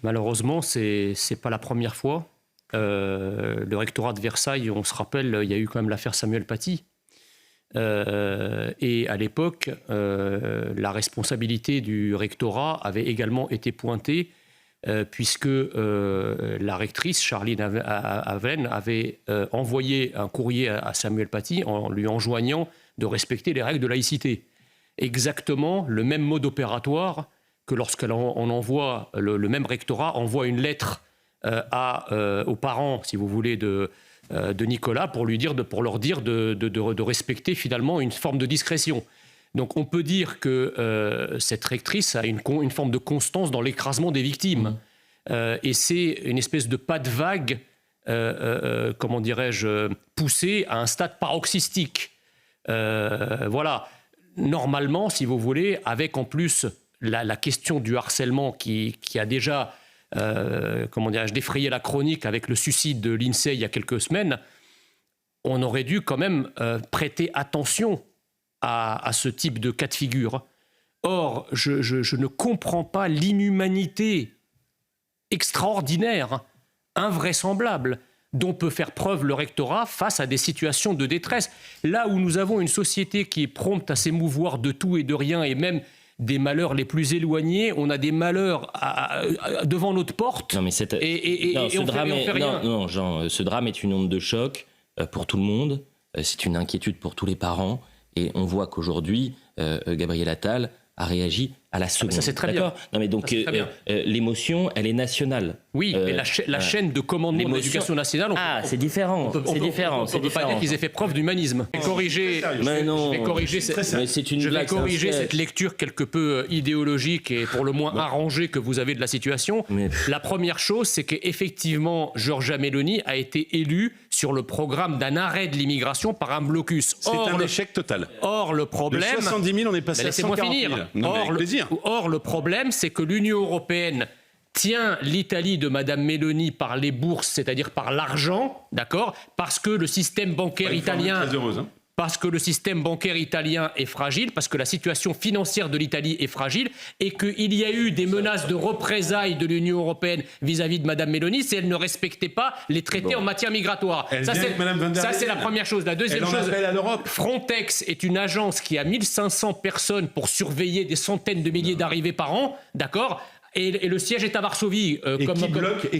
Malheureusement, c'est pas la première fois. Le rectorat de Versailles, on se rappelle, il y a eu quand même l'affaire Samuel Paty. Et à l'époque, la responsabilité du rectorat avait également été pointée, puisque la rectrice, Charline Aven, avait envoyé un courrier à Samuel Paty en lui enjoignant de respecter les règles de laïcité. Exactement le même mode opératoire que lorsqu'on envoie, le même rectorat envoie une lettre aux parents, si vous voulez, de Nicolas pour leur dire de respecter finalement une forme de discrétion. Donc on peut dire que cette rectrice a une forme de constance dans l'écrasement des victimes. Et c'est une espèce de pas de vague, comment dirais-je, poussée à un stade paroxystique. Voilà. Normalement, si vous voulez, avec en plus la question du harcèlement qui a déjà comment dirais-je, défrayé la chronique avec le suicide de l'INSEE il y a quelques semaines, on aurait dû quand même prêter attention à ce type de cas de figure. Or, je ne comprends pas l'inhumanité extraordinaire, invraisemblable, dont peut faire preuve le rectorat face à des situations de détresse. Là où nous avons une société qui est prompte à s'émouvoir de tout et de rien, et même des malheurs les plus éloignés, on a des malheurs devant notre porte. Non, mais ce drame est une onde de choc pour tout le monde. C'est une inquiétude pour tous les parents. Et on voit qu'aujourd'hui, Gabriel Attal a réagi à la seconde. Ça, c'est très bien. Non, mais donc, l'émotion, elle est nationale. Oui, mais la chaîne de commandement de l'éducation nationale... c'est différent. On ne peut pas dire qu'ils aient fait preuve d'humanisme. Je vais corriger cette lecture quelque peu idéologique et pour le moins arrangée que vous avez de la situation. La première chose, c'est qu'effectivement, Giorgia Meloni a été élue sur le programme d'un arrêt de l'immigration par un blocus. C'est un échec total. Or, le problème... De 70 000, on est passé à 140 000. Or, le problème, c'est que l'Union européenne tient l'Italie de Madame Meloni par les bourses, c'est-à-dire par l'argent, d'accord, parce que le système bancaire italien... Très heureuse, hein. Parce que le système bancaire italien est fragile, parce que la situation financière de l'Italie est fragile, et qu'il y a eu des menaces de représailles de l'Union européenne vis-à-vis de Mme Meloni si elle ne respectait pas les traités en matière migratoire. Ça, c'est la première chose. La deuxième chose, Frontex est une agence qui a 1500 personnes pour surveiller des centaines de milliers d'arrivées par an, d'accord ? Et le siège est à Varsovie.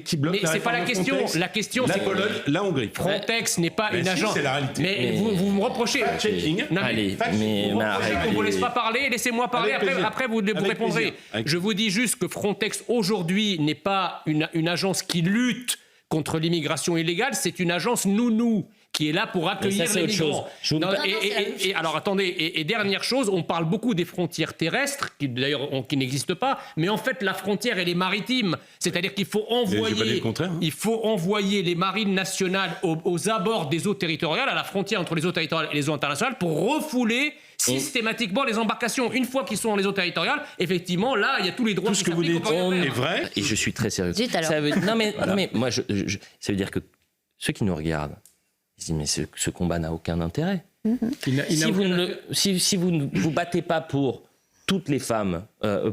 Qui bloque mais c'est pas la question. La question, c'est Pologne, la Hongrie. Frontex n'est pas une agence. C'est la réalité. Mais vous me reprochez. Allez, mais qu'on ne vous laisse pas parler. Laissez-moi parler. Après, vous répondrez. Je vous dis juste que Frontex aujourd'hui n'est pas une agence qui lutte contre l'immigration illégale. C'est une agence nounou qui est là pour accueillir les migrants. Alors attendez, et dernière chose, on parle beaucoup des frontières terrestres, qui d'ailleurs qui n'existent pas, mais en fait la frontière elle est maritime, c'est-à-dire qu'il faut envoyer les marines nationales aux abords des eaux territoriales, à la frontière entre les eaux territoriales et les eaux internationales, pour refouler systématiquement les embarcations. Une fois qu'ils sont dans les eaux territoriales, effectivement, là, il y a tous les droits. Tout ce que vous dites est vrai. Et je suis très sérieux. Non mais moi, ça veut dire que ceux qui nous regardent, ils se disent, mais ce combat n'a aucun intérêt. Si vous ne vous battez pas pour toutes les femmes,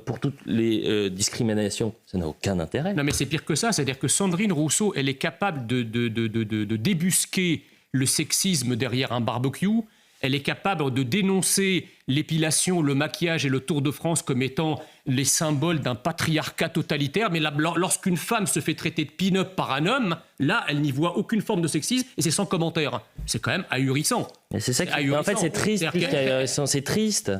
pour toutes les discriminations, ça n'a aucun intérêt. Non, mais c'est pire que ça. C'est-à-dire que Sandrine Rousseau, elle est capable de débusquer le sexisme derrière un barbecue. Elle est capable de dénoncer l'épilation, le maquillage et le Tour de France comme étant les symboles d'un patriarcat totalitaire. Mais lorsqu'une femme se fait traiter de pin-up par un homme, là, elle n'y voit aucune forme de sexisme et c'est sans commentaire. C'est quand même ahurissant. C'est ça qui... En fait, c'est triste. C'est triste.